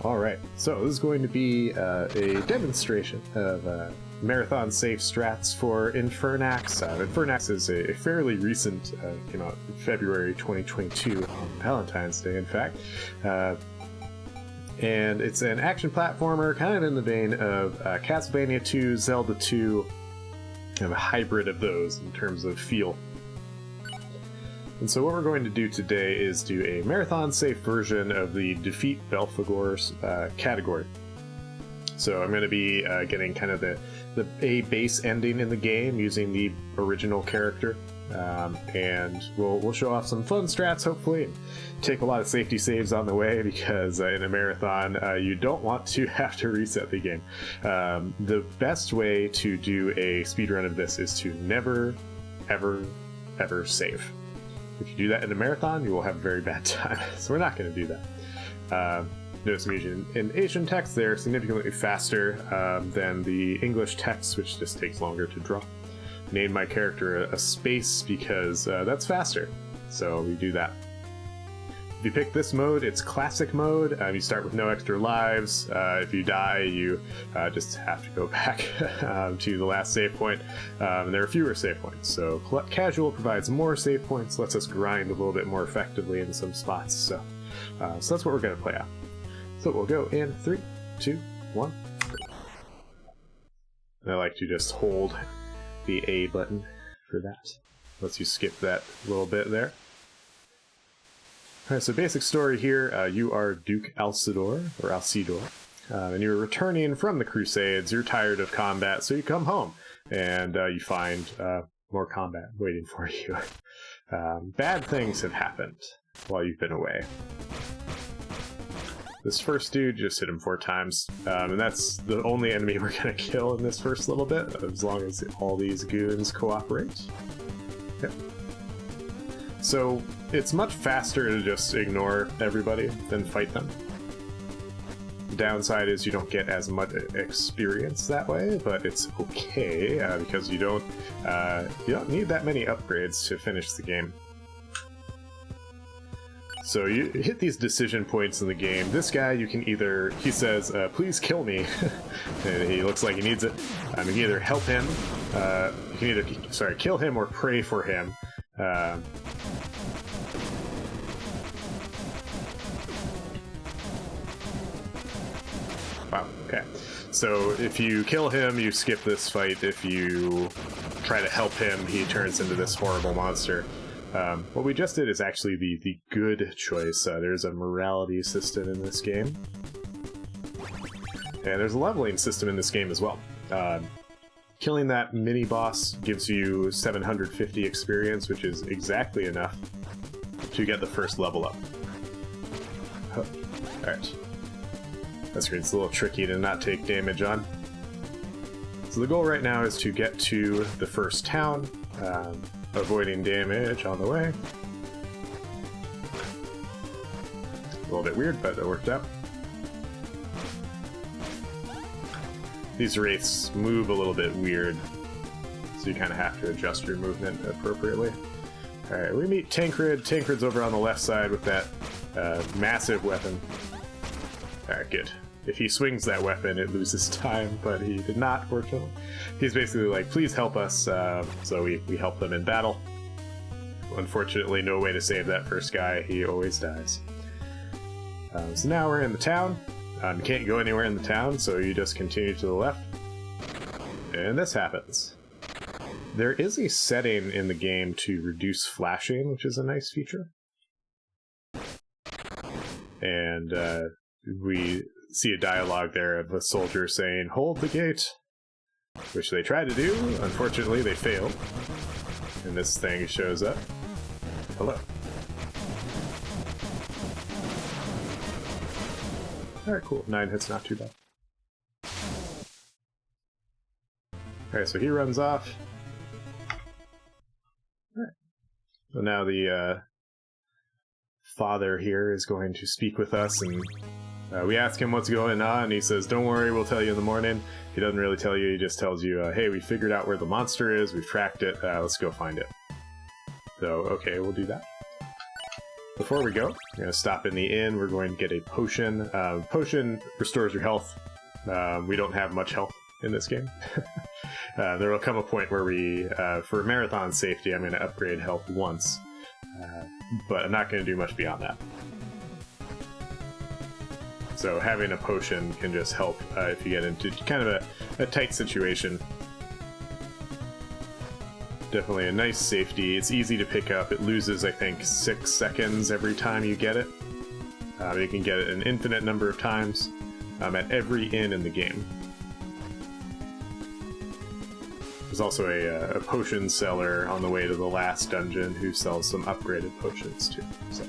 Alright, so this is going to be a demonstration of marathon safe strats for Infernax. Infernax is a fairly recent, came out in February 2022, on Valentine's Day in fact. And it's an action platformer, kind of in the vein of Castlevania 2, Zelda 2, kind of a hybrid of those in terms of feel. And so what we're going to do today is do a marathon-safe version of the Defeat Belphegor category. So I'm going to be getting kind of the base ending in the game using the original character. And we'll show off some fun strats, hopefully, and take a lot of safety saves on the way, because in a marathon, you don't want to have to reset the game. The best way to do a speedrun of this is to never, ever, ever save. If you do that in a marathon, you will have a very bad time. So we're not going to do that. Notice I'm using in Asian text, they're significantly faster than the English text, which just takes longer to draw. Name my character a space because that's faster. So we do that. If you pick this mode, it's classic mode. You start with no extra lives. If you die, you just have to go back to the last save point. And there are fewer save points. So casual provides more save points, lets us grind a little bit more effectively in some spots. So that's what we're going to play out. So we'll go in 3, 2, 1. And I like to just hold the A button for that. Lets you skip that little bit there. Alright, so basic story here, you are Duke Alcidor, or Alcidor, and you're returning from the Crusades. You're tired of combat, so you come home, and you find more combat waiting for you. Bad things have happened while you've been away. This first dude, just hit him 4 times, and that's the only enemy we're going to kill in this first little bit, as long as all these goons cooperate. Okay. So it's much faster to just ignore everybody than fight them. The downside is you don't get as much experience that way, but it's okay because you don't need that many upgrades to finish the game. So you hit these decision points in the game. This guy, you can either, he says, please kill me, and he looks like he needs it. You can either help him, you can either, kill him or pray for him. Wow, okay. So if you kill him, you skip this fight. If you try to help him, he turns into this horrible monster. What we just did is actually the good choice. There's a morality system in this game. And there's a leveling system in this game as well. Killing that mini-boss gives you 750 experience, which is exactly enough to get the first level up. Alright. That screen's a little tricky to not take damage on. So the goal right now is to get to the first town, avoiding damage on the way. A little bit weird, but it worked out. These wraiths move a little bit weird, so you kind of have to adjust your movement appropriately. Alright, we meet Tancred. Tancred's over on the left side with that massive weapon. Alright, good. If he swings that weapon, it loses time, but he did not, fortunately. He's basically like, please help us, so we help them in battle. Unfortunately, no way to save that first guy. He always dies. So now we're in the town. You can't go anywhere in the town, so you just continue to the left. And this happens. There is a setting in the game to reduce flashing, which is a nice feature. And we see a dialogue there of a soldier saying, hold the gate, which they tried to do. Unfortunately, they failed. And this thing shows up. Hello. Alright, cool. 9 hits, not too bad. Alright, so he runs off. Alright. So now the father here is going to speak with us, and we ask him what's going on, and he says, don't worry, we'll tell you in the morning. He doesn't really tell you, he just tells you, hey, we figured out where the monster is, we've tracked it, let's go find it. So, okay, we'll do that. before we go, we're going to stop in the inn. We're going to get a potion. Potion restores your health. We don't have much health in this game. There will come a point where we, for marathon safety, I'm going to upgrade health once. But I'm not going to do much beyond that. So having a potion can just help if you get into kind of a tight situation. Definitely a nice safety. It's easy to pick up. It loses, I think, 6 seconds every time you get it. You can get it an infinite number of times at every inn in the game. There's also a potion seller on the way to the last dungeon who sells some upgraded potions too. So,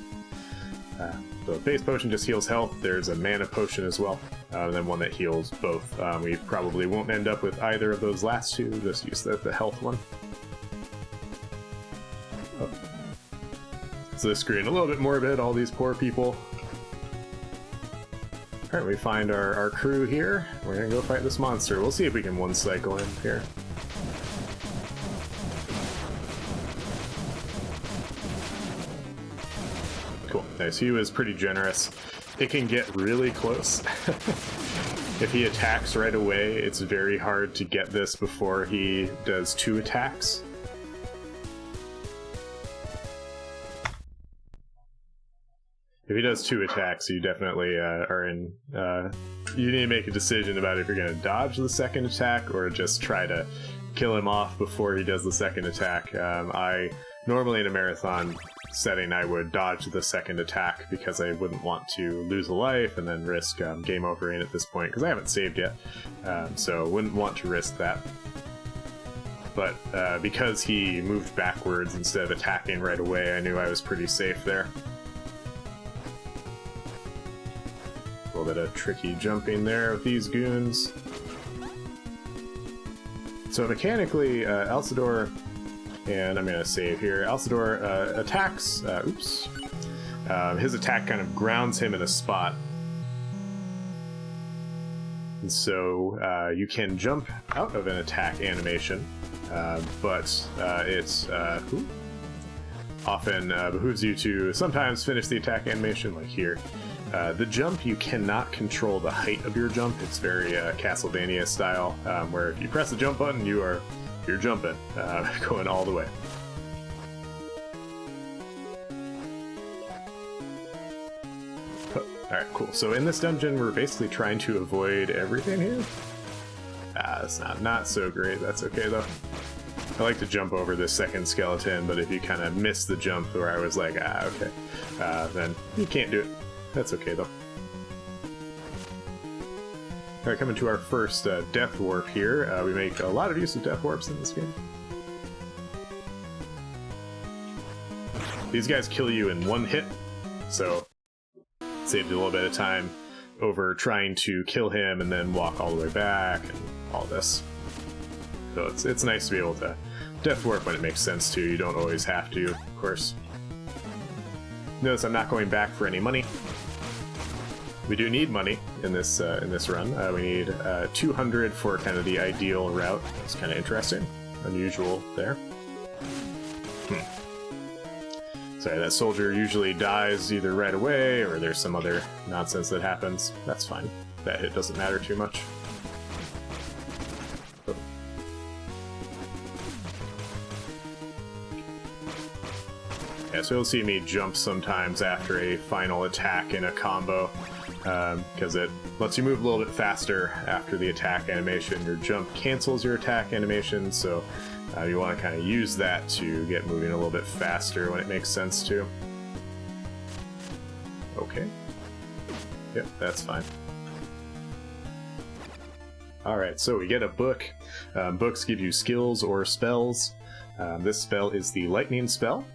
the base potion just heals health. There's a mana potion as well, and then one that heals both. We probably won't end up with either of those last two. Just use the health one. Oh. So this screen a little bit morbid. All these poor people. All right, we find our crew here. We're gonna go fight this monster. We'll see if we can one cycle in here. Cool, nice. He was pretty generous. It can get really close. If he attacks right away, it's very hard to get this before he does 2 attacks. If he does 2 attacks, you definitely are in... you need to make a decision about if you're going to dodge the second attack or just try to kill him off before he does the second attack. Normally in a marathon setting, I would dodge the second attack because I wouldn't want to lose a life and then risk game overing at this point, because I haven't saved yet, so wouldn't want to risk that. But because he moved backwards instead of attacking right away, I knew I was pretty safe there. A little bit of tricky jumping there with these goons. So mechanically, Alcidor, and I'm going to save here, Alcidor attacks, oops, his attack kind of grounds him in a spot. And so you can jump out of an attack animation, but it often behooves you to sometimes finish the attack animation, like here. The jump, you cannot control the height of your jump. It's very Castlevania style, where if you press the jump button, you're jumping, going all the way. Alright, cool. So in this dungeon, we're basically trying to avoid everything here. That's not so great. That's okay, though. I like to jump over this second skeleton, but if you kind of miss the jump where I was like, okay, then you can't do it. That's okay, though. Alright, coming to our first death warp here. We make a lot of use of death warps in this game. These guys kill you in 1 hit, so saved you a little bit of time over trying to kill him and then walk all the way back and all this. So it's nice to be able to death warp when it makes sense to. You don't always have to, of course. Notice I'm not going back for any money. We do need money in this run. We need 200 for kind of the ideal route. It's kind of interesting, unusual there. Sorry, that soldier usually dies either right away or there's some other nonsense that happens. That's fine. That hit doesn't matter too much. Yeah, so you'll see me jump sometimes after a final attack in a combo, because it lets you move a little bit faster after the attack animation. Your jump cancels your attack animation, so you want to kind of use that to get moving a little bit faster when it makes sense to. Okay. Yep, that's fine. Alright, so we get a book. Books give you skills or spells. This spell is the lightning spell.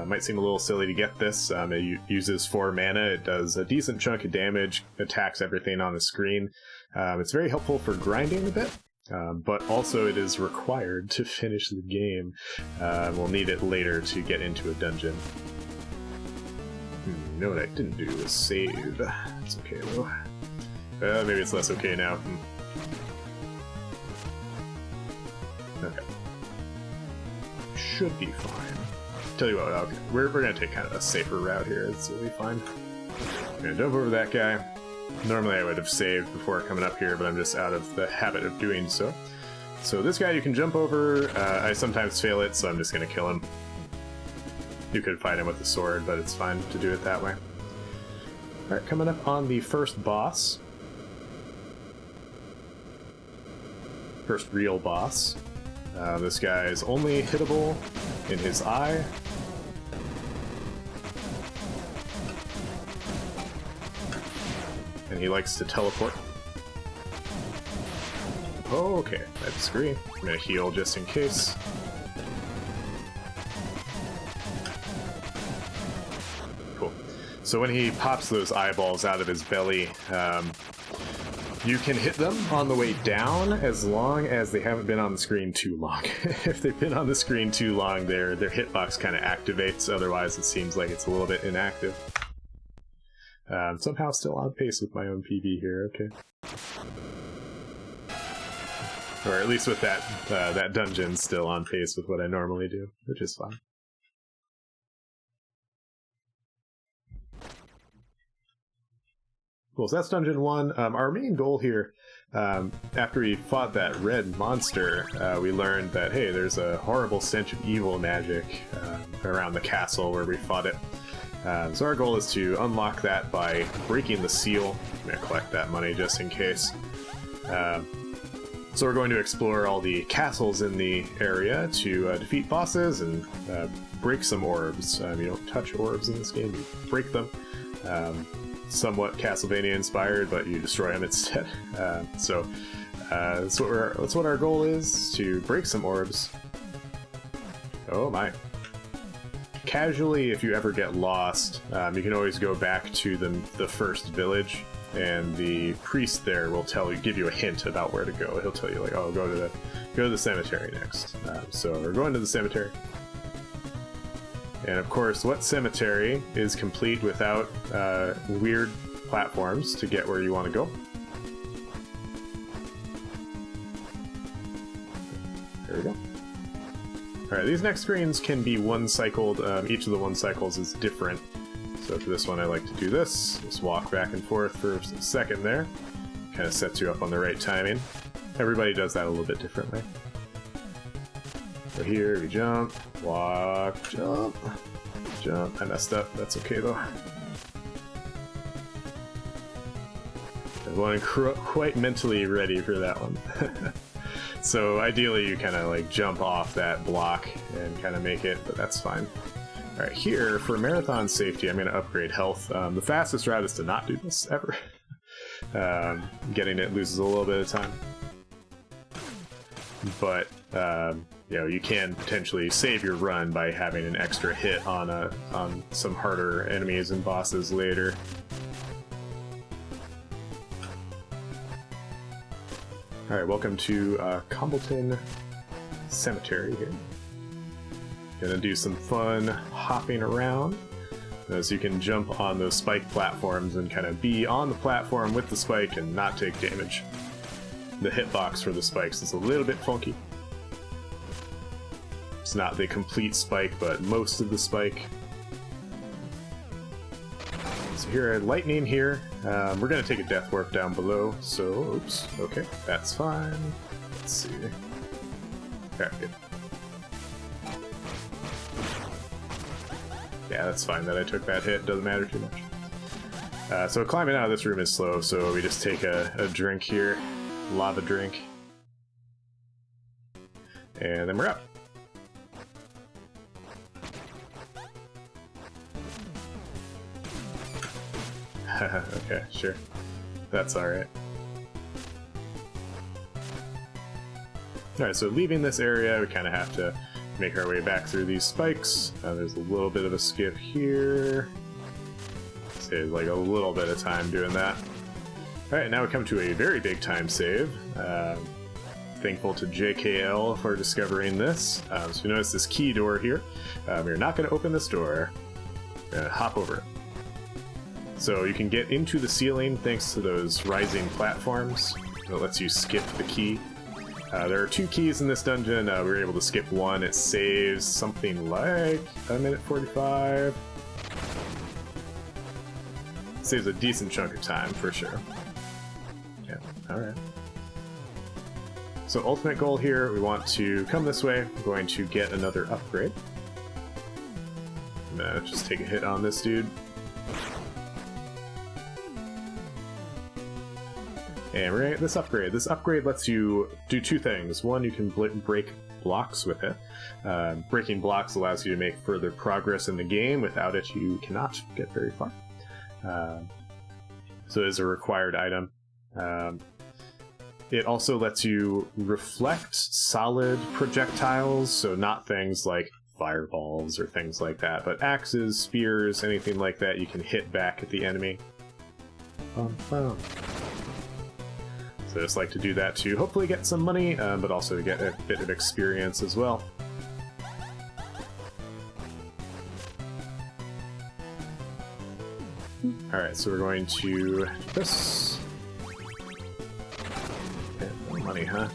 Might seem a little silly to get this. It uses 4 mana. It does a decent chunk of damage, attacks everything on the screen. It's very helpful for grinding a bit, but also it is required to finish the game. We'll need it later to get into a dungeon. You know what I didn't do was save. It's okay though. Maybe it's less okay now. Okay. Should be fine. tell you what, okay, we're gonna take kind of a safer route here. It's really fine. I'm gonna jump over that guy. Normally I would have saved before coming up here, but I'm just out of the habit of doing so. So this guy you can jump over. I sometimes fail it, so I'm just gonna kill him. You could fight him with the sword, but it's fine to do it that way. Alright, coming up on the first boss. First real boss. This guy is only hittable in his eye. And he likes to teleport. Oh, okay, I disagree. I'm gonna heal just in case. Cool. So when he pops those eyeballs out of his belly, you can hit them on the way down as long as they haven't been on the screen too long. If they've been on the screen too long, their hitbox kind of activates, otherwise it seems like it's a little bit inactive. Somehow still on pace with my own PB here, okay. Or at least with that, that dungeon still on pace with what I normally do, which is fine. Cool, so that's Dungeon 1. Our main goal here, after we fought that red monster, we learned that, hey, there's a horrible stench of evil magic around the castle where we fought it. So our goal is to unlock that by breaking the seal. I'm going to collect that money just in case. So we're going to explore all the castles in the area to defeat bosses and break some orbs. You don't touch orbs in this game, you break them. Somewhat Castlevania inspired, but you destroy them instead. So that's what our goal is, to break some orbs. Oh my. Casually, if you ever get lost, you can always go back to the first village, and the priest there will give you a hint about where to go. He'll tell you like, oh, go to the cemetery next. So we're going to the cemetery. And of course, what cemetery is complete without weird platforms to get where you want to go? There we go. Alright, these next screens can be one-cycled. Each of the one-cycles is different. So for this one, I like to do this. Just walk back and forth for a second there. Kind of sets you up on the right timing. Everybody does that a little bit differently. So here, we jump, walk, jump, jump. I messed up. That's okay, though. I wasn't quite mentally ready for that one. So ideally, you kind of like jump off that block and kind of make it, but that's fine. All right, here for marathon safety, I'm going to upgrade health. The fastest route is to not do this ever. Getting it loses a little bit of time, but you know, you can potentially save your run by having an extra hit on some harder enemies and bosses later. All right, welcome to Campbellton Cemetery here. Gonna do some fun hopping around. So you can jump on those spike platforms and kind of be on the platform with the spike and not take damage. The hitbox for the spikes is a little bit funky. It's not the complete spike, but most of the spike. So here, lightning here. We're gonna take a death warp down below, so, oops, okay, that's fine. Let's see. Okay, good. Yeah, that's fine that I took that hit, doesn't matter too much. So climbing out of this room is slow, so we just take a drink here, lava drink, and then we're up. Okay, sure. That's alright. Alright, so leaving this area, we kind of have to make our way back through these spikes. There's a little bit of a skip here. Saves like a little bit of time doing that. Alright, now we come to a very big time save. Thankful to JKL for discovering this. So you notice this key door here. We're not going to open this door. We're going to hop over it. So you can get into the ceiling thanks to those rising platforms. That lets you skip the key. There are 2 keys in this dungeon. We were able to skip one. It saves something like a minute 45. Saves a decent chunk of time, for sure. Yeah, alright. So ultimate goal here, we want to come this way. We're going to get another upgrade. I'm gonna just take a hit on this dude. And we're gonna get this upgrade. This upgrade lets you do 2 things. One, you can break blocks with it. Breaking blocks allows you to make further progress in the game. Without it, you cannot get very far. So it is a required item. It also lets you reflect solid projectiles, so not things like fireballs or things like that, but axes, spears, anything like that you can hit back at the enemy. So I just like to do that to hopefully get some money, but also to get a bit of experience as well. Alright, so we're going to do this. No money, huh?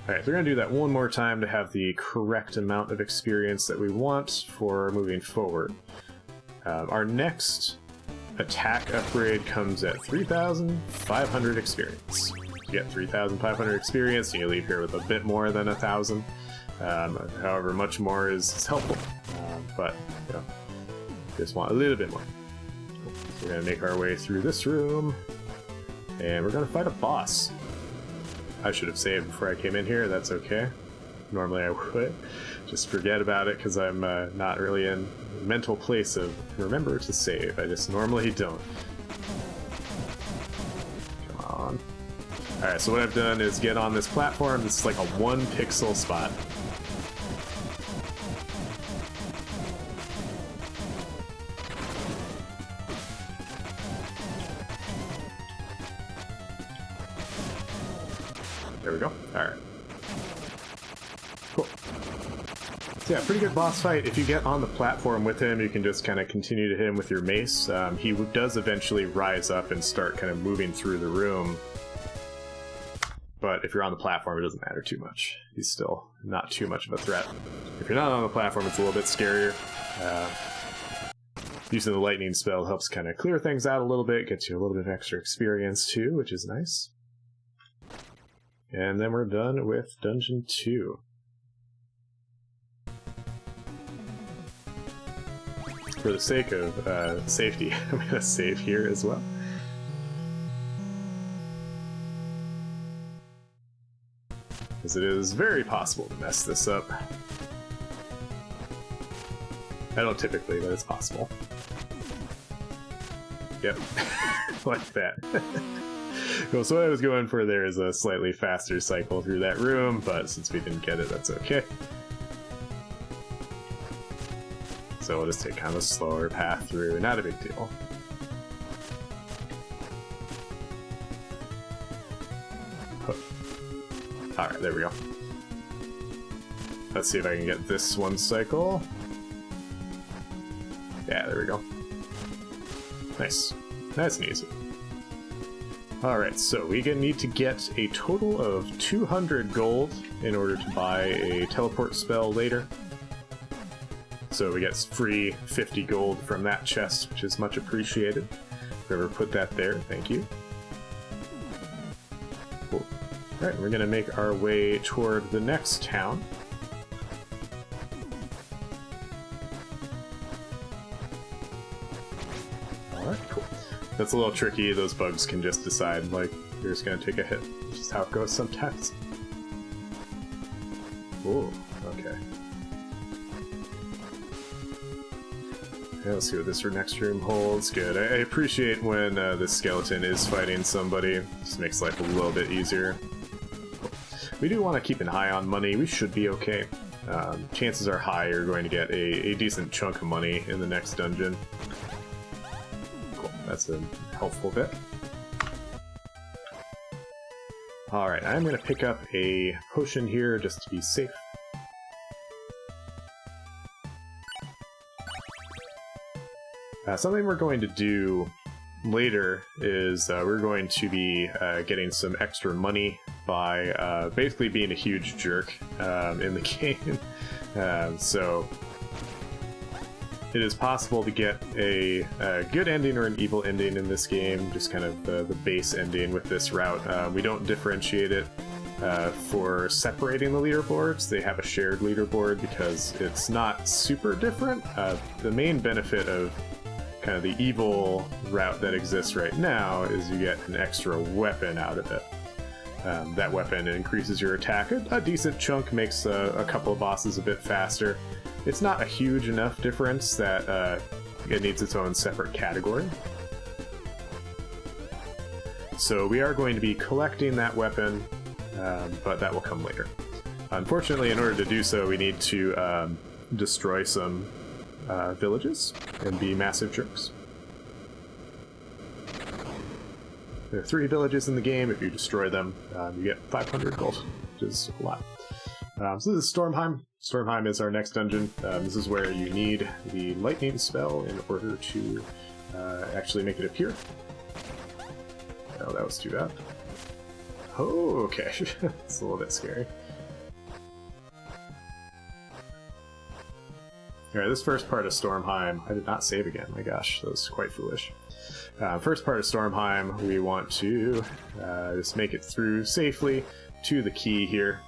Alright, so we're going to do that one more time to have the correct amount of experience that we want for moving forward. Our next attack upgrade comes at 3,500 experience. You get 3,500 experience, and you leave here with a bit more than 1,000. However, much more is helpful, but you know, just want a little bit more. So we're going to make our way through this room, and we're going to fight a boss. I should have saved before I came in here, that's okay. Normally I would. Just forget about it because I'm not really in a mental place of remember to save. I just normally don't. Come on. Alright, so what I've done is get on this platform. This is like a 1 pixel spot. There we go. Alright. Cool. So yeah, pretty good boss fight. If you get on the platform with him, you can just kind of continue to hit him with your mace. He does eventually rise up and start kind of moving through the room. But if you're on the platform, it doesn't matter too much. He's still not too much of a threat. If you're not on the platform, it's a little bit scarier. Using the lightning spell helps kind of clear things out a little bit, gets you a little bit of extra experience too, which is nice. And then we're done with Dungeon 2. For the sake of safety, I'm going to save here as well. Because it is very possible to mess this up. I don't typically, but it's possible. Yep, like that. Cool, so what I was going for there is a slightly faster cycle through that room, but since we didn't get it, that's okay. So we'll just take kind of a slower path through, not a big deal. Alright, there we go. Let's see if I can get this one cycle. Yeah, there we go. Nice. Nice and easy. Alright, so we need to get a total of 200 gold in order to buy a teleport spell later. So we get free 50 gold from that chest, which is much appreciated. Whoever put that there, thank you. Cool. Alright, we're going to make our way toward the next town. Alright, cool. That's a little tricky. Those bugs can just decide, like, you're just going to take a hit. It's just how it goes sometimes. Ooh, okay. Let's see what this next room holds. Good. I appreciate when this skeleton is fighting somebody. It just makes life a little bit easier. We do want to keep an eye on money. We should be okay. Chances are high you're going to get a decent chunk of money in the next dungeon. Cool. That's a helpful bit. Alright, I'm going to pick up a potion here just to be safe. Something we're going to do later is we're going to be getting some extra money by basically being a huge jerk in the game. So it is possible to get a good ending or an evil ending in this game, just kind of the base ending with this route. We don't differentiate it for separating the leaderboards. They have a shared leaderboard because it's not super different. The main benefit of kind of the evil route that exists right now is you get an extra weapon out of it. That weapon increases your attack a decent chunk, makes a couple of bosses a bit faster. It's not a huge enough difference that it needs its own separate category. So we are going to be collecting that weapon, but that will come later. Unfortunately, in order to do so, we need to destroy some villages and be massive jerks. There are 3 villages in the game. If you destroy them, you get 500 gold, which is a lot. So this is Stormheim. Stormheim is our next dungeon. This is where you need the lightning spell in order to actually make it appear. Oh, that was too bad. Oh, okay. It's a little bit scary. Alright, this first part of Stormheim, I did not save again, my gosh, that was quite foolish. First part of Stormheim, we want to just make it through safely to the key here.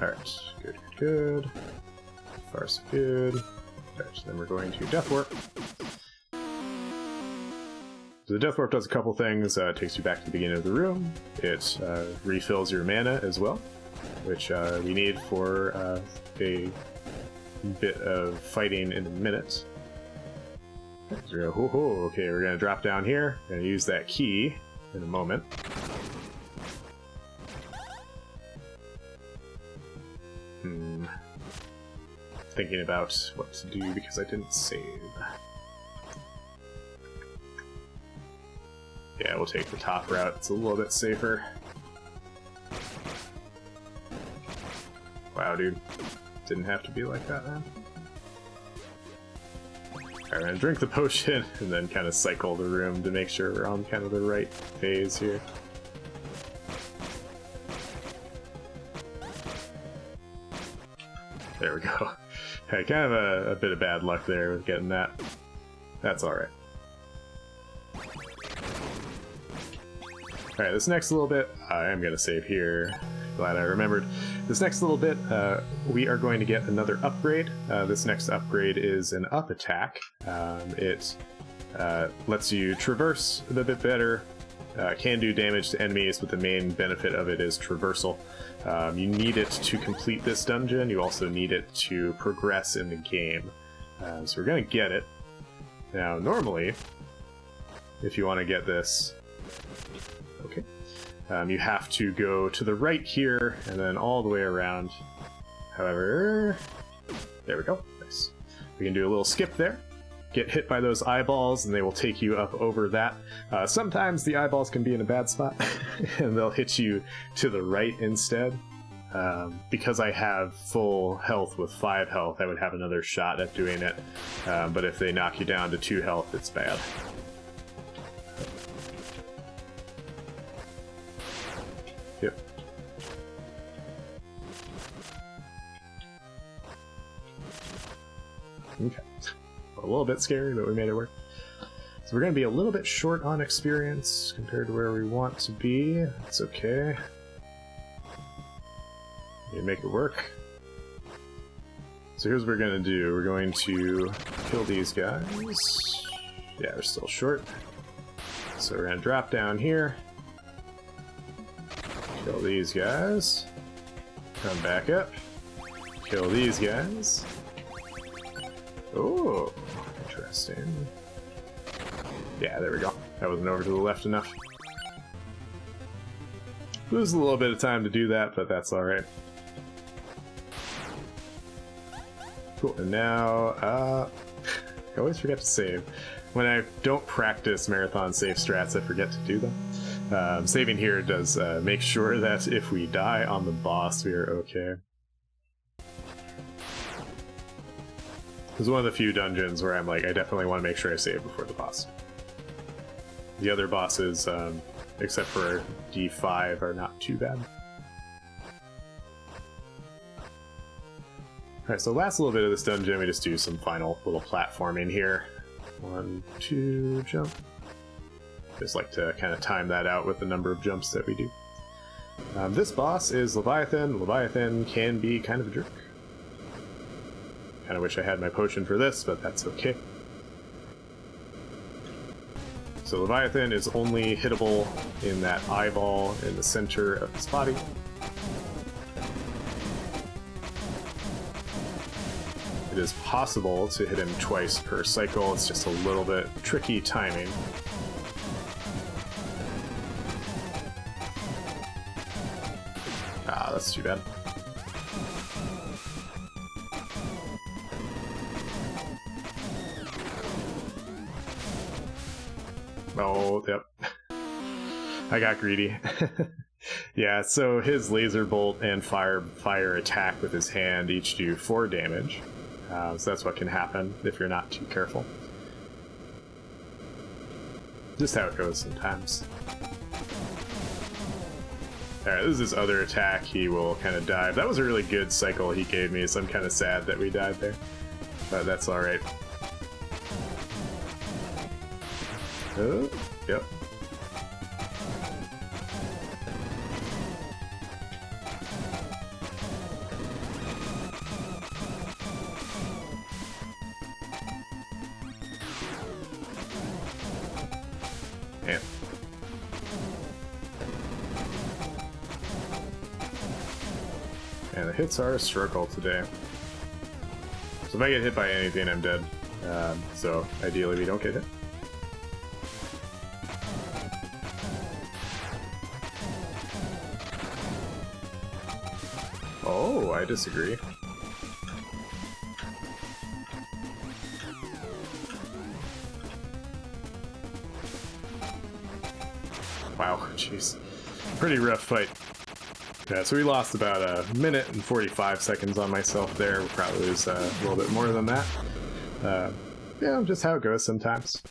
Alright, good. Far so good. Alright, so then we're going to Death Warp. So the Death Warp does a couple things. It takes you back to the beginning of the room. It refills your mana as well, which we need for a bit of fighting in a minute. So okay, we're going to drop down here and use that key in a moment. Thinking about what to do because I didn't save. Yeah, we'll take the top route. It's a little bit safer. Wow, dude. Didn't have to be like that, man. Alright, we're gonna drink the potion and then kind of cycle the room to make sure we're on kind of the right phase here. There we go. Hey, kind of a bit of bad luck there with getting that. That's alright. Alright, this next little bit, I am going to save here. Glad I remembered. This next little bit, we are going to get another upgrade. This next upgrade is an up attack. It lets you traverse a bit better, can do damage to enemies, but the main benefit of it is traversal. You need it to complete this dungeon. You also need it to progress in the game. So we're going to get it. Now, normally, if you want to get this, okay, you have to go to the right here and then all the way around. However, there we go. Nice. We can do a little skip there. Get hit by those eyeballs and they will take you up over that. Sometimes the eyeballs can be in a bad spot and they'll hit you to the right instead. Because I have full health with 5 health, I would have another shot at doing it. But if they knock you down to 2 health, it's bad. Yep. Okay. A little bit scary, but we made it work. So we're going to be a little bit short on experience compared to where we want to be. It's okay. You make it work. So here's what we're going to do. We're going to kill these guys. Yeah, we're still short. So we're going to drop down here. Kill these guys. Come back up. Kill these guys. Oh, interesting. Yeah, there we go. That wasn't over to the left enough. Lose a little bit of time to do that, but that's alright. Cool, and now, I always forget to save. When I don't practice marathon save strats, I forget to do them. Saving here does make sure that if we die on the boss, we are okay. is one of the few dungeons where I'm like, I definitely want to make sure I save before the boss. The other bosses, except for D5, are not too bad. Alright, so last little bit of this dungeon, we just do some final little platforming here. 1, 2, jump. Just like to kind of time that out with the number of jumps that we do. This boss is Leviathan. Leviathan can be kind of a jerk. Kind of wish I had my potion for this, but that's okay. So Leviathan is only hittable in that eyeball in the center of his body. It is possible to hit him twice per cycle. It's just a little bit tricky timing. Ah, that's too bad. Oh, yep. I got greedy. Yeah, so his laser bolt and fire attack with his hand each do 4 damage. So that's what can happen if you're not too careful. Just how it goes sometimes. Alright, this is his other attack. He will kind of dive. That was a really good cycle he gave me, so I'm kind of sad that we died there. But that's alright. Oh, yep. Yeah. And the hits are a struggle today. So if I get hit by anything, I'm dead. So ideally we don't get hit. Oh, I disagree. Wow, jeez. Pretty rough fight. Yeah, so we lost about a minute and 45 seconds on myself there. We'll probably lose a little bit more than that. Yeah, just how it goes sometimes.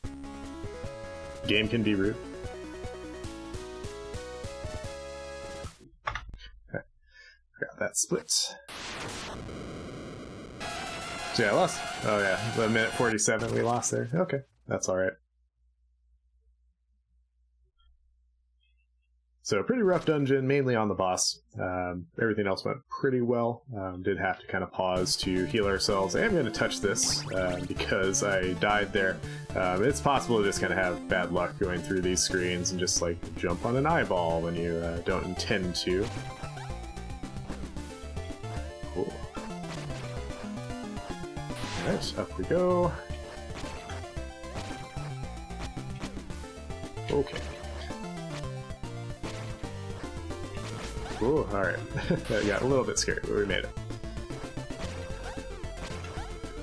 Game can be rude. Okay. Got that split. So yeah, I lost. Oh yeah, a minute 47 we lost there. Okay, that's alright. So pretty rough dungeon, mainly on the boss. Everything else went pretty well. Did have to kind of pause to heal ourselves. I am going to touch this because I died there. It's possible to just kind of have bad luck going through these screens and just like jump on an eyeball when you don't intend to. Cool. Alright, up we go. Okay. Ooh, alright. I got a little bit scared, but we made it.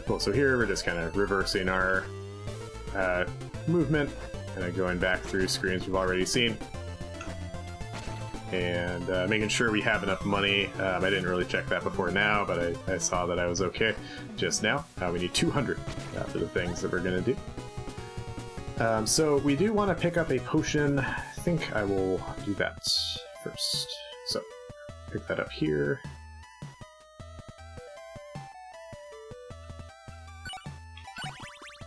Cool, so here we're just kind of reversing our movement, kind of going back through screens we've already seen. And making sure we have enough money. I didn't really check that before now, but I saw that I was okay just now. We need 200 for the things that we're going to do. So we do want to pick up a potion. I think I will do that first. So, pick that up here.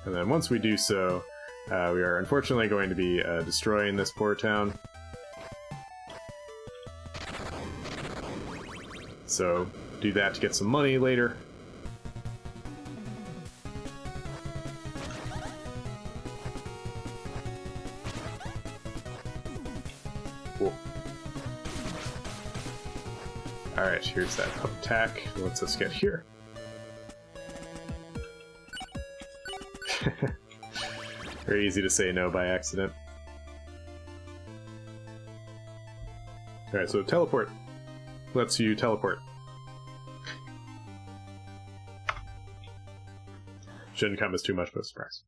And then once we do so, we are unfortunately going to be destroying this poor town. So, do that to get some money later. Cool. Alright, here's that up attack. Lets us get here. Very easy to say no by accident. Alright, so teleport. Lets you teleport. Shouldn't come as too much of a surprise.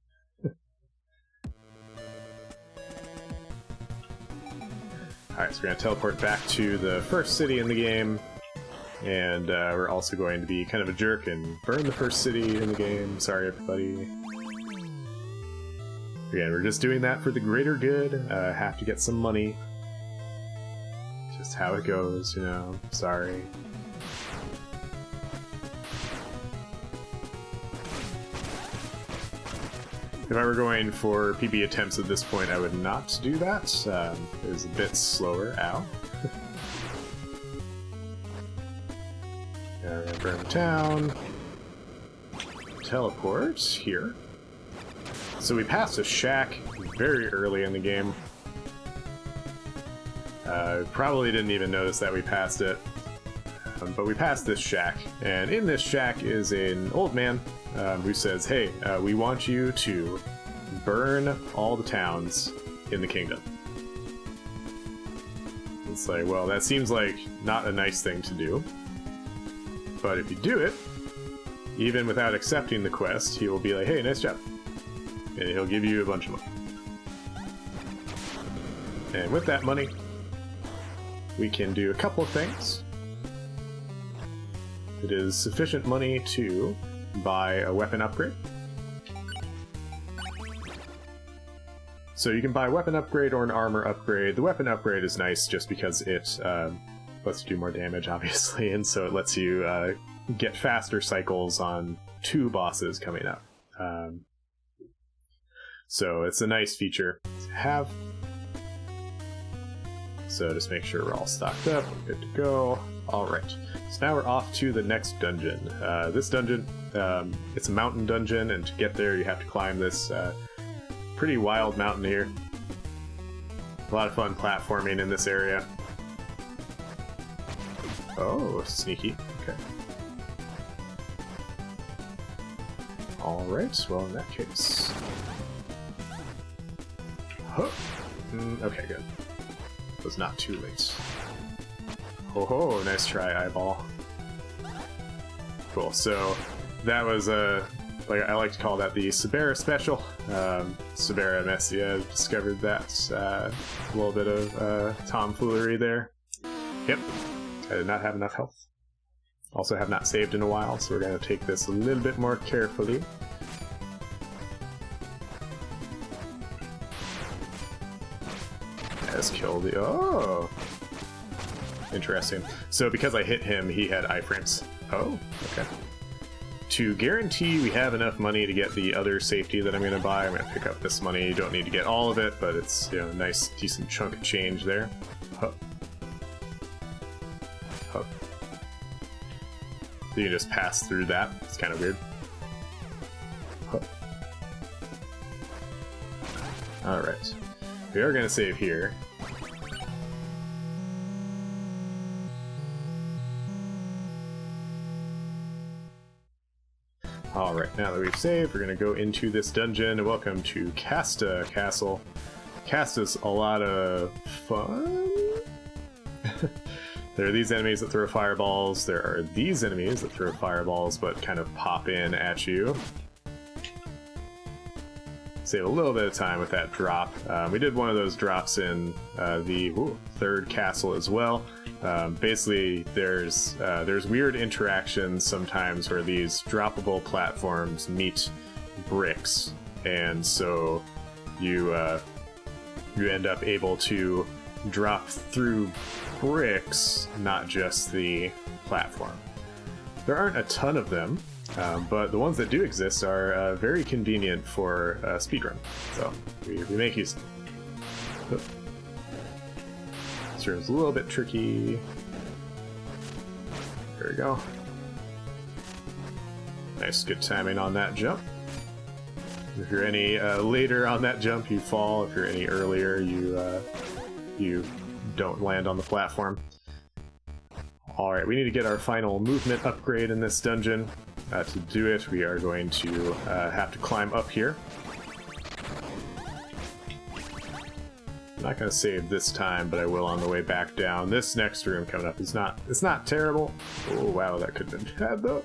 Alright, so we're going to teleport back to the first city in the game. And we're also going to be kind of a jerk and burn the first city in the game. Sorry, everybody. Again, we're just doing that for the greater good. Have to get some money. Just how it goes, you know. Sorry. If I were going for PB attempts at this point, I would not do that. It was a bit slower. Ow. We're gonna burn the town. Teleport here. So we passed a shack very early in the game. Probably didn't even notice that we passed it. But we passed this shack. And in this shack is an old man who says, hey, we want you to burn all the towns in the kingdom. It's like, well, that seems like not a nice thing to do. But if you do it, even without accepting the quest, he will be like, hey, nice job. And he'll give you a bunch of money. And with that money, we can do a couple of things. It is sufficient money to buy a weapon upgrade. So you can buy a weapon upgrade or an armor upgrade. The weapon upgrade is nice just because it lets you do more damage, obviously, and so it lets you get faster cycles on 2 bosses coming up. So it's a nice feature to have. So just make sure we're all stocked up, we're good to go. Alright, so now we're off to the next dungeon. This dungeon, it's a mountain dungeon, and to get there you have to climb this pretty wild mountain here. A lot of fun platforming in this area. Oh, sneaky. Okay. Alright, well in that case... Huh. Okay, good. It was not too late. Oh ho, nice try, eyeball. Cool, so that was like I like to call that the Sabera special. Sabera Messia discovered that. A little bit of tomfoolery there. Yep, I did not have enough health. Also have not saved in a while, so we're going to take this a little bit more carefully. Has killed the... Oh! Interesting. So because I hit him, he had iframes. Oh, okay. To guarantee we have enough money to get the other safety that I'm going to buy, I'm going to pick up this money. You don't need to get all of it, but it's, you know, a nice, decent chunk of change there. Huh. Huh. So you can just pass through that. It's kind of weird. Huh. Alright. We are going to save here. Alright, now that we've saved, we're going to go into this dungeon. Welcome to Casta Castle. Casta's a lot of fun. There are these enemies that throw fireballs. There are these enemies that throw fireballs but kind of pop in at you. Save a little bit of time with that drop. We did one of those drops in the third castle as well. Basically, there's weird interactions sometimes where these droppable platforms meet bricks, and so you end up able to drop through bricks, not just the platform. There aren't a ton of them, but the ones that do exist are very convenient for speedrun, so we make use of them. This room's a little bit tricky. There we go. Nice, good timing on that jump. If you're any later on that jump, you fall. If you're any earlier, you don't land on the platform. Alright, we need to get our final movement upgrade in this dungeon. To do it, we are going to have to climb up here. I'm not going to save this time, but I will on the way back down. This next room coming up is it's not terrible. Oh wow, that could have been bad though.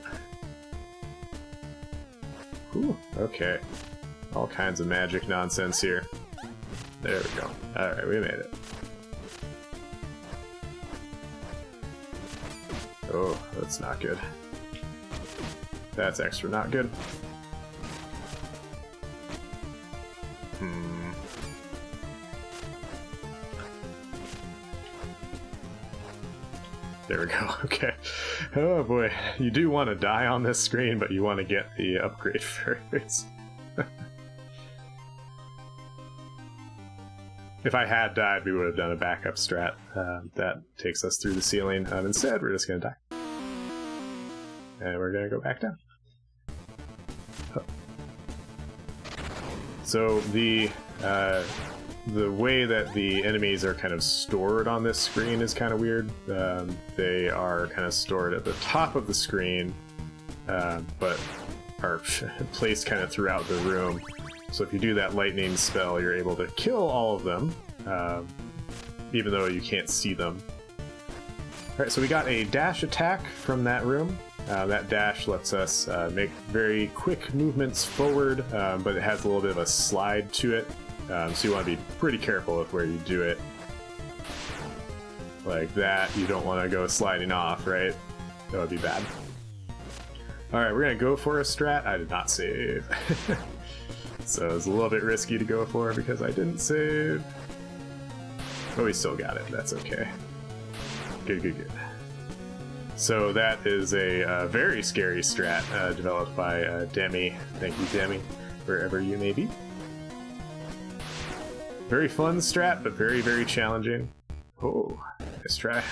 Whew, okay. All kinds of magic nonsense here. There we go. Alright, we made it. Oh, that's not good. That's extra not good. There we go. Okay. Oh boy. You do want to die on this screen, but you want to get the upgrade first. If I had died, we would have done a backup strat that takes us through the ceiling. Instead, we're just going to die. And we're going to go back down. So the way that the enemies are kind of stored on this screen is kind of weird. They are kind of stored at the top of the screen, but are placed kind of throughout the room. So if you do that lightning spell, you're able to kill all of them, even though you can't see them. Alright, so we got a dash attack from that room. That dash lets us make very quick movements forward, but it has a little bit of a slide to it. So you want to be pretty careful with where you do it. Like that, you don't want to go sliding off, right? That would be bad. Alright, we're going to go for a strat. I did not save. So it's a little bit risky to go for because I didn't save. But we still got it. That's okay. Good, good, good. So that is a very scary strat developed by Demi. Thank you, Demi, wherever you may be. Very fun strat, but very, very challenging. Oh, nice try.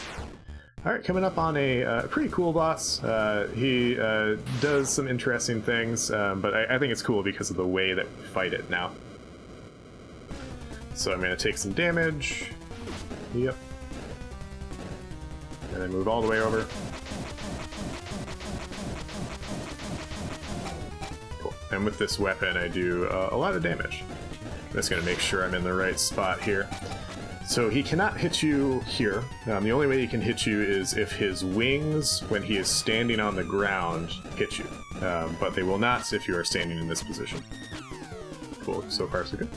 Alright, coming up on a pretty cool boss. He does some interesting things, but I think it's cool because of the way that we fight it now. So I'm going to take some damage. Yep. And then move all the way over. Cool. And with this weapon, I do a lot of damage. I'm just going to make sure I'm in the right spot here. So he cannot hit you here. The only way he can hit you is if his wings, when he is standing on the ground, hit you. But they will not if you are standing in this position. Cool, so far so good.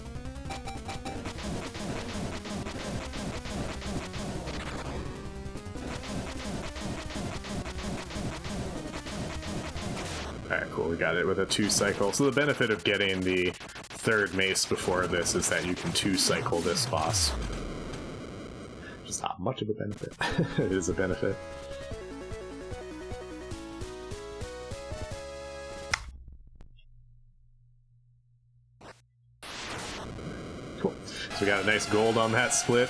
Alright, cool, we got it with a 2-cycle. So the benefit of getting the third mace before this is that you can 2-cycle this boss. Just not much of a benefit. It is a benefit. Cool. So we got a nice gold on that split.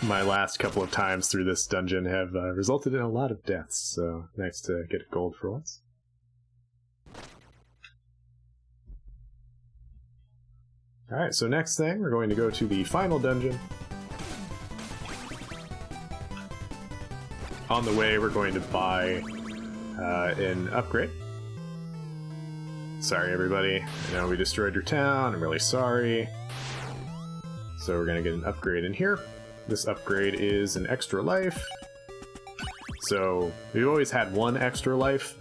My last couple of times through this dungeon have resulted in a lot of deaths, so nice to get a gold for once. Alright, so next thing, we're going to go to the final dungeon. On the way, we're going to buy an upgrade. Sorry, everybody. I know we destroyed your town. I'm really sorry. So we're going to get an upgrade in here. This upgrade is an extra life. So we've always had one extra life.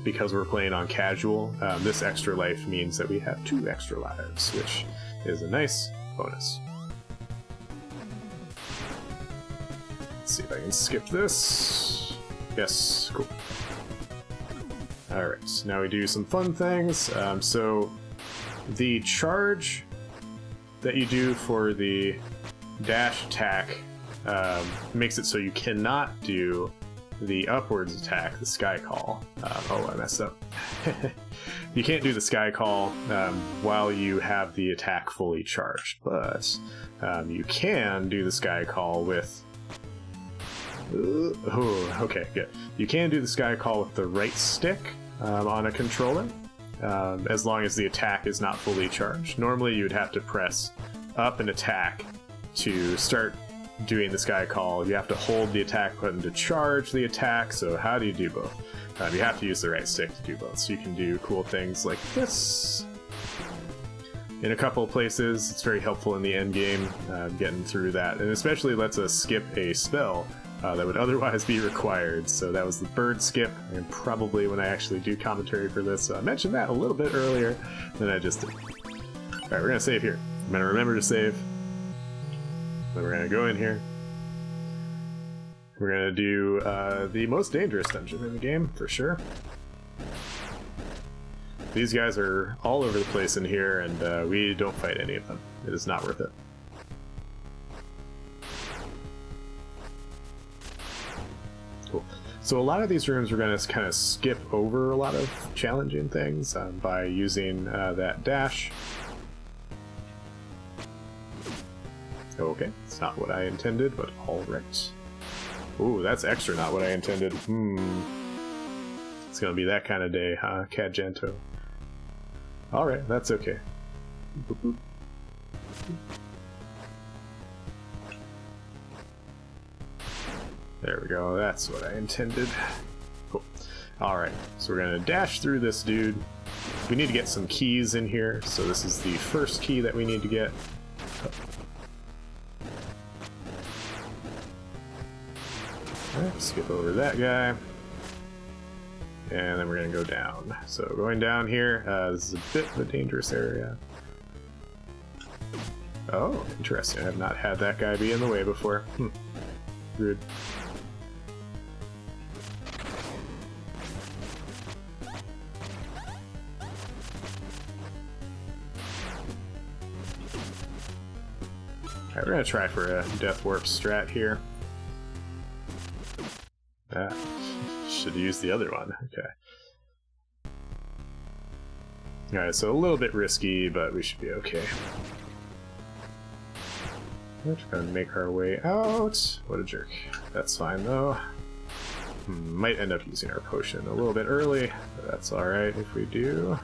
Because we're playing on casual, this extra life means that we have 2 extra lives, which is a nice bonus. Let's see if I can skip this. Yes, cool. Alright, now we do some fun things. So the charge that you do for the dash attack makes it so you cannot do the upwards attack, the Sky Call. Oh, I messed up. You can't do the Sky Call while you have the attack fully charged, but you can do the Sky Call with... Oh, okay, good. You can do the Sky Call with the right stick on a controller, as long as the attack is not fully charged. Normally you would have to press up and attack to start doing the Sky Call. You have to hold the attack button to charge the attack, so how do you do both? You have to use the right stick to do both, so you can do cool things like this. In a couple of places, it's very helpful in the end game, getting through that, and especially lets us skip a spell that would otherwise be required. So that was the bird skip, and probably when I actually do commentary for this, so I mentioned that a little bit earlier than I just did. Alright, we're going to save here. I'm going to remember to save. Then we're going to go in here. We're gonna do the most dangerous dungeon in the game, for sure. These guys are all over the place in here, and we don't fight any of them. It is not worth it. Cool. So a lot of these rooms we're going to kind of skip over a lot of challenging things by using that dash. Okay, it's not what I intended, but alright. Ooh, that's extra not what I intended. It's going to be that kind of day, huh, Cadgento? Alright, that's okay. Boop, boop. There we go, that's what I intended. Cool. Alright, so we're gonna dash through this dude. We need to get some keys in here, so this is the first key that we need to get. Alright, skip over that guy. And then we're gonna go down. So going down here, this is a bit of a dangerous area. Oh, interesting. I have not had that guy be in the way before. Rude. Alright, we're gonna try for a Death Warp strat here. Should use the other one. Okay. Alright, so a little bit risky, but we should be okay. We're just gonna make our way out. What a jerk. That's fine though. Might end up using our potion a little bit early, but that's alright if we do.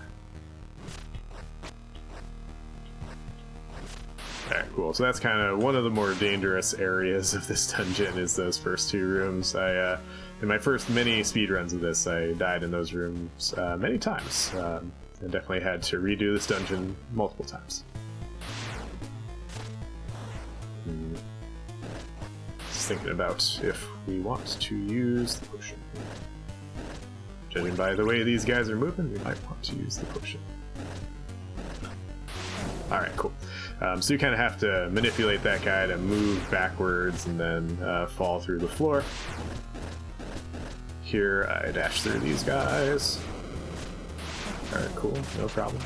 Alright, cool. So that's kind of one of the more dangerous areas of this dungeon is those first two rooms. In my first many speedruns of this, I died in those rooms many times. I definitely had to redo this dungeon multiple times. Just thinking about if we want to use the potion. Judging by the way these guys are moving, we might want to use the potion. Alright, cool. So you kind of have to manipulate that guy to move backwards and then fall through the floor. Here, I dash through these guys. Alright, cool. No problem.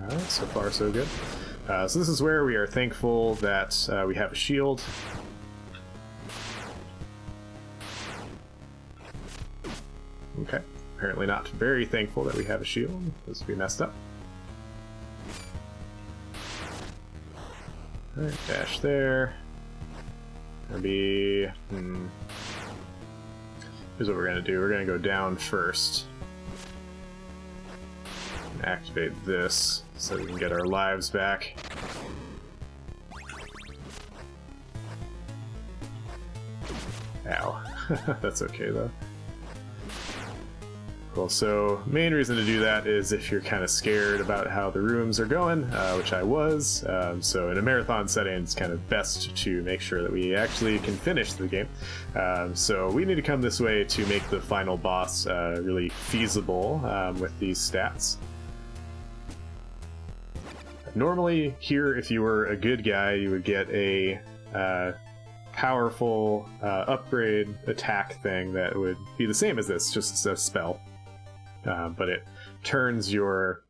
Alright, so far so good. So this is where we are thankful that we have a shield. Okay. Apparently not very thankful that we have a shield, because we messed up. Alright, dash there. Maybe... Here's what we're going to do. We're going to go down first. And activate this, so we can get our lives back. Ow. That's okay, though. Cool, so main reason to do that is if you're kind of scared about how the rooms are going, which I was. So in a marathon setting, it's kind of best to make sure that we actually can finish the game. So we need to come this way to make the final boss really feasible with these stats. Normally here, if you were a good guy, you would get a powerful upgrade attack thing that would be the same as this, just as a spell. But it turns your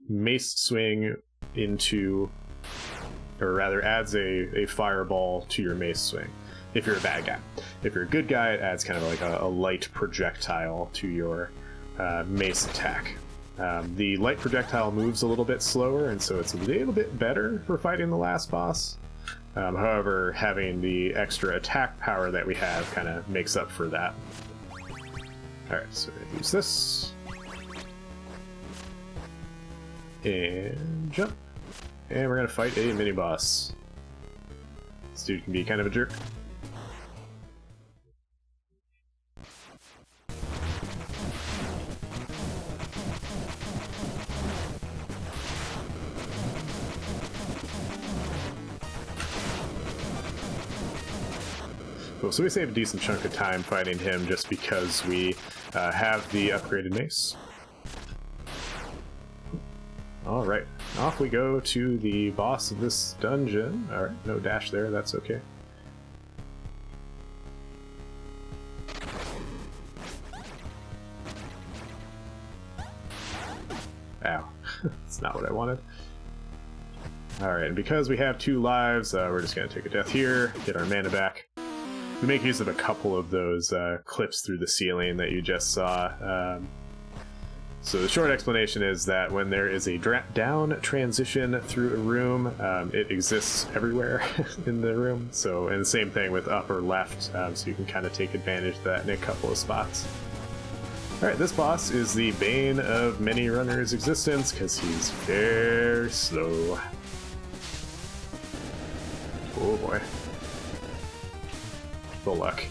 mace swing into, or rather adds a fireball to your mace swing, if you're a bad guy. If you're a good guy, it adds kind of like a light projectile to your mace attack. The light projectile moves a little bit slower, and so it's a little bit better for fighting the last boss. However, having the extra attack power that we have kind of makes up for that. Alright, so we're gonna use this. And jump. And we're gonna fight a mini-boss. This dude can be kind of a jerk. Cool, so we save a decent chunk of time fighting him just because we have the upgraded mace. Alright, off we go to the boss of this dungeon. Alright, no dash there, that's okay. Ow, that's not what I wanted. Alright, and because we have 2 lives, we're just going to take a death here, get our mana back. We make use of a couple of those clips through the ceiling that you just saw. So the short explanation is that when there is a down transition through a room, it exists everywhere in the room. So, and the same thing with up or left, so you can kind of take advantage of that in a couple of spots. Alright, this boss is the bane of many runners' existence because he's very slow. Oh boy. The luck.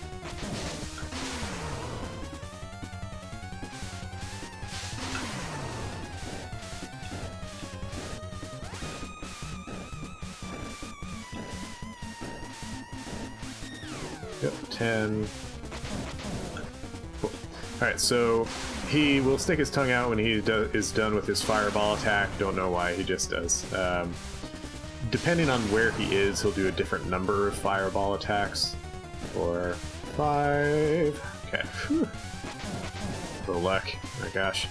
Yep, 10. Cool. Alright, so he will stick his tongue out when he is done with his fireball attack. Don't know why, he just does. Depending on where he is, he'll do a different number of fireball attacks. 4, 5. Okay. Whew. The luck. Oh my gosh.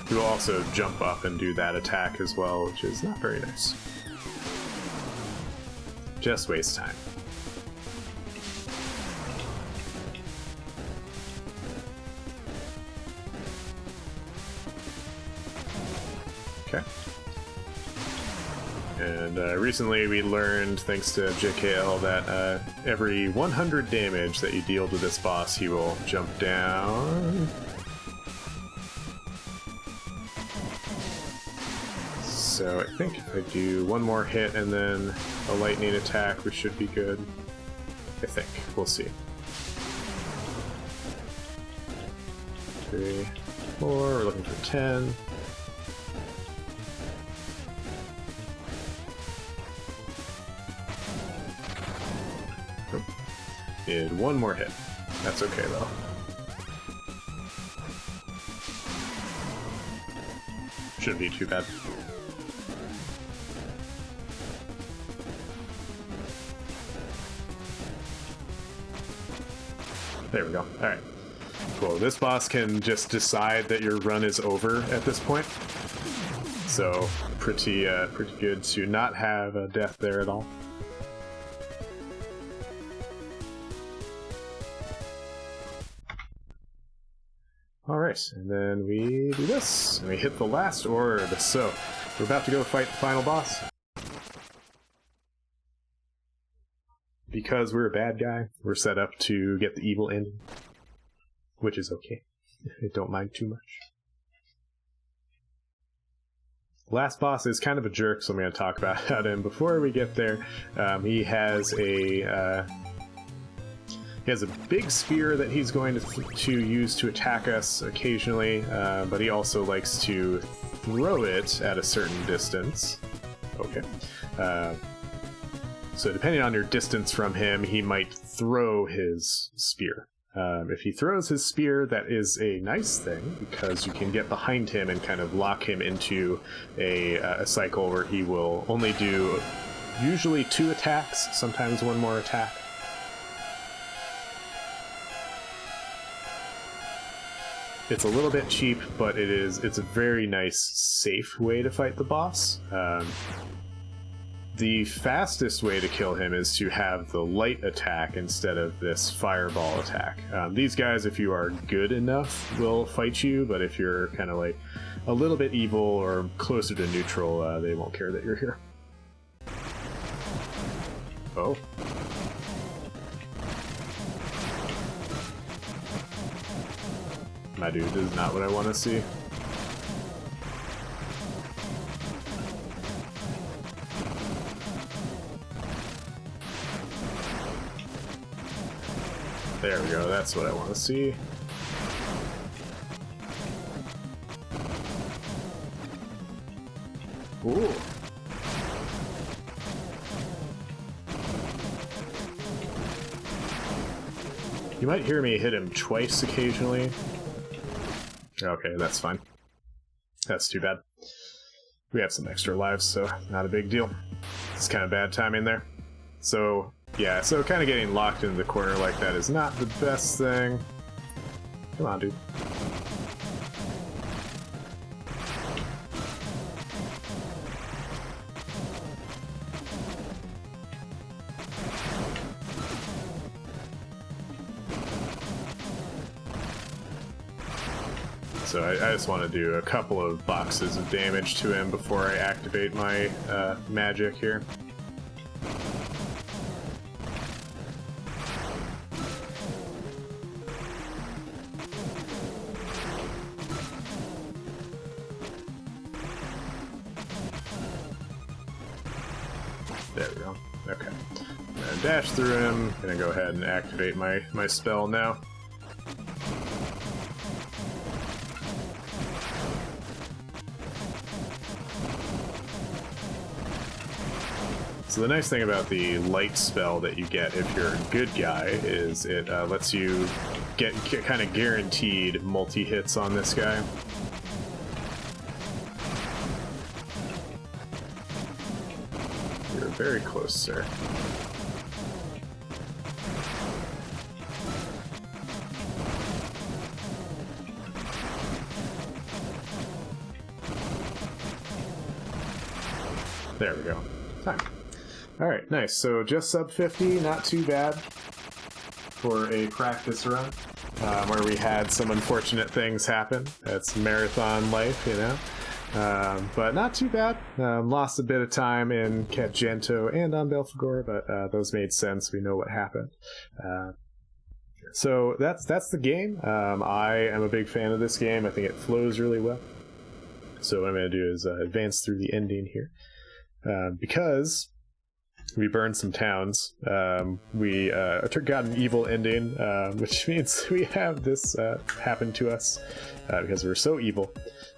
He will also jump up and do that attack as well, which is not very nice. Just waste time. Okay. And recently we learned, thanks to JKL, that every 100 damage that you deal to this boss, he will jump down. So I think if I do one more hit and then a lightning attack, we should be good. I think. We'll see. 3, 4, we're looking for 10. Did one more hit. That's okay though. Shouldn't be too bad. There we go. Alright. Cool. This boss can just decide that your run is over at this point. So, pretty good to not have a death there at all. Alright, and then we do this, and we hit the last orb. So, we're about to go fight the final boss. Because we're a bad guy, we're set up to get the evil ending. Which is okay. I don't mind too much. Last boss is kind of a jerk, so I'm going to talk about him. Before we get there, he has a big spear that he's going to use to attack us occasionally, but he also likes to throw it at a certain distance. Okay. So depending on your distance from him, he might throw his spear. If he throws his spear, that is a nice thing, because you can get behind him and kind of lock him into a cycle where he will only do usually 2 attacks, sometimes 1 more attack. It's a little bit cheap, but it's a very nice, safe way to fight the boss. The fastest way to kill him is to have the light attack instead of this fireball attack. These guys, if you are good enough, will fight you, but if you're kind of like a little bit evil or closer to neutral, they won't care that you're here. Oh. My dude, this is not what I want to see. There we go, that's what I want to see. Ooh. You might hear me hit him twice occasionally. Okay, that's fine. That's too bad. We have some extra lives, so not a big deal. It's kind of bad timing there. So, yeah, so kind of getting locked in the corner like that is not the best thing. Come on, dude. So I just want to do a couple of boxes of damage to him before I activate my magic here. There we go. Okay. I'm gonna dash through him. Gonna go ahead and activate my spell now. So the nice thing about the light spell that you get if you're a good guy is it lets you get kind of guaranteed multi-hits on this guy. You're very close, sir. There we go. Time. Alright, nice. So just sub 50, not too bad for a practice run, where we had some unfortunate things happen. That's marathon life, you know. But not too bad. Lost a bit of time in Campbellton and on Belphegor, but those made sense. We know what happened. So that's the game. I am a big fan of this game. I think it flows really well. So what I'm going to do is advance through the ending here. Because we burned some towns, we got an evil ending, which means we have this happen to us because we're so evil.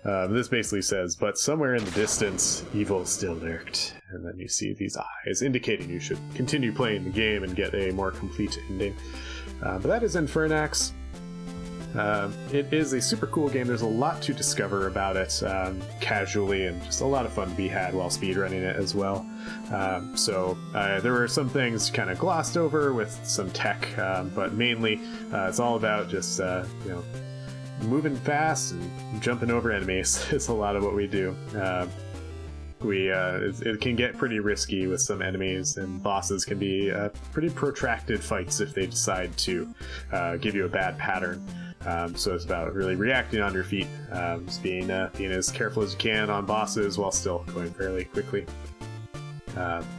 This basically says, but somewhere in the distance, evil still lurked. And then you see these eyes, indicating you should continue playing the game and get a more complete ending. But that is Infernax. It is a super cool game. There's a lot to discover about it casually, and just a lot of fun to be had while speedrunning it as well. So there were some things kind of glossed over with some tech, but mainly it's all about just you know, moving fast and jumping over enemies. Is a lot of what we do. It can get pretty risky with some enemies, and bosses can be pretty protracted fights if they decide to give you a bad pattern. So it's about really reacting on your feet, just being as careful as you can on bosses while still going fairly quickly.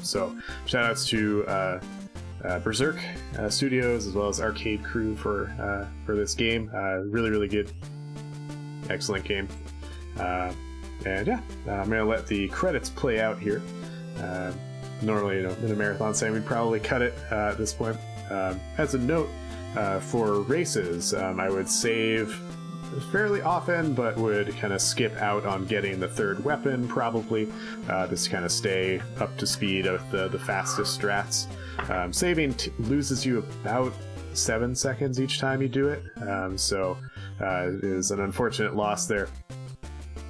So shoutouts to Berserk Studios as well as Arcade Crew for this game. Really good, excellent game. And yeah, I'm gonna let the credits play out here. Normally, you know, in a marathon setting, we'd probably cut it at this point. As a note, for races, I would save fairly often, but would kind of skip out on getting the third weapon, probably, just to kind of stay up to speed with the fastest strats. Saving loses you about 7 seconds each time you do it, so it is an unfortunate loss there.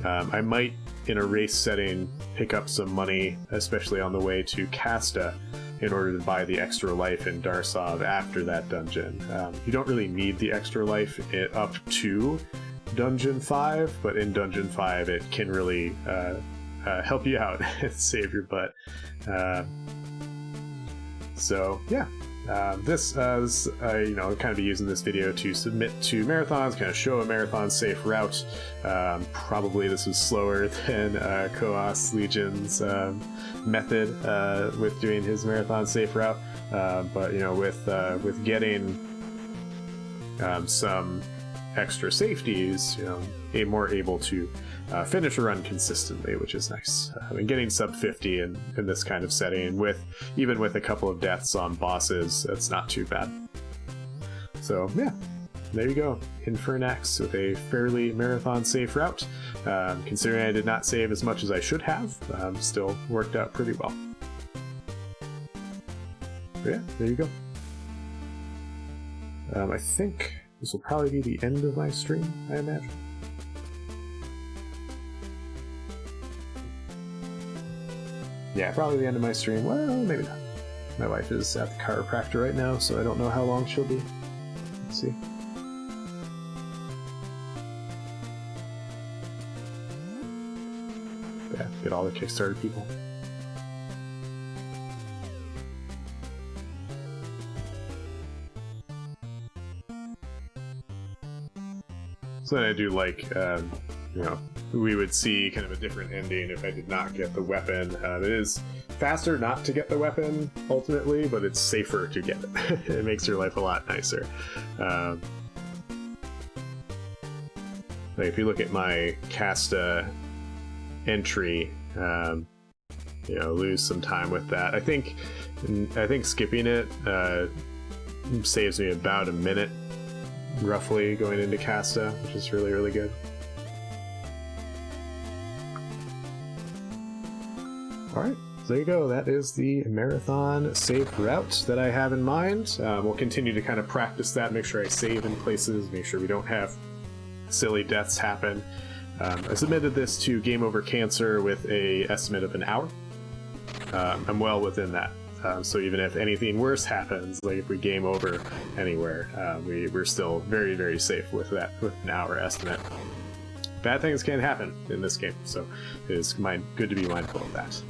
I might, in a race setting, pick up some money, especially on the way to Casta, in order to buy the extra life in Darsov after that dungeon. You don't really need the extra life up to Dungeon 5, but in Dungeon 5 it can really help you out and save your butt. So yeah, this is, you know, kind of be using this video to submit to marathons, kind of show a marathon safe route. Probably this was slower than Koas Legion's method with doing his marathon safe route, but you know, with getting some extra safeties, you know, more able to finish a run consistently, which is nice. And getting sub 50 in this kind of setting, even with a couple of deaths on bosses, that's not too bad. So yeah, there you go. Infernax with a fairly marathon safe route. Considering I did not save as much as I should have, still worked out pretty well. But yeah, there you go. I think this will probably be the end of my stream, I imagine. yeah, probably the end of my stream. Well, maybe not. My wife is at the chiropractor right now, so I don't know how long she'll be. Let's see. Yeah, get all the Kickstarter people. So then I do like, you know, we would see kind of a different ending if I did not get the weapon. It is faster not to get the weapon, ultimately, but it's safer to get it. It makes your life a lot nicer. Like if you look at my Casta entry, you know, lose some time with that. I think skipping it saves me about a minute roughly going into Casta, which is really, really good. Alright, so there you go. That is the marathon safe route that I have in mind. We'll continue to kind of practice that, make sure I save in places, make sure we don't have silly deaths happen. I submitted this to Game Over Cancer with a estimate of an hour. I'm well within that. So even if anything worse happens, like if we game over anywhere, we're still very, very safe with that, with an hour estimate. Bad things can happen in this game, so it is good to be mindful of that.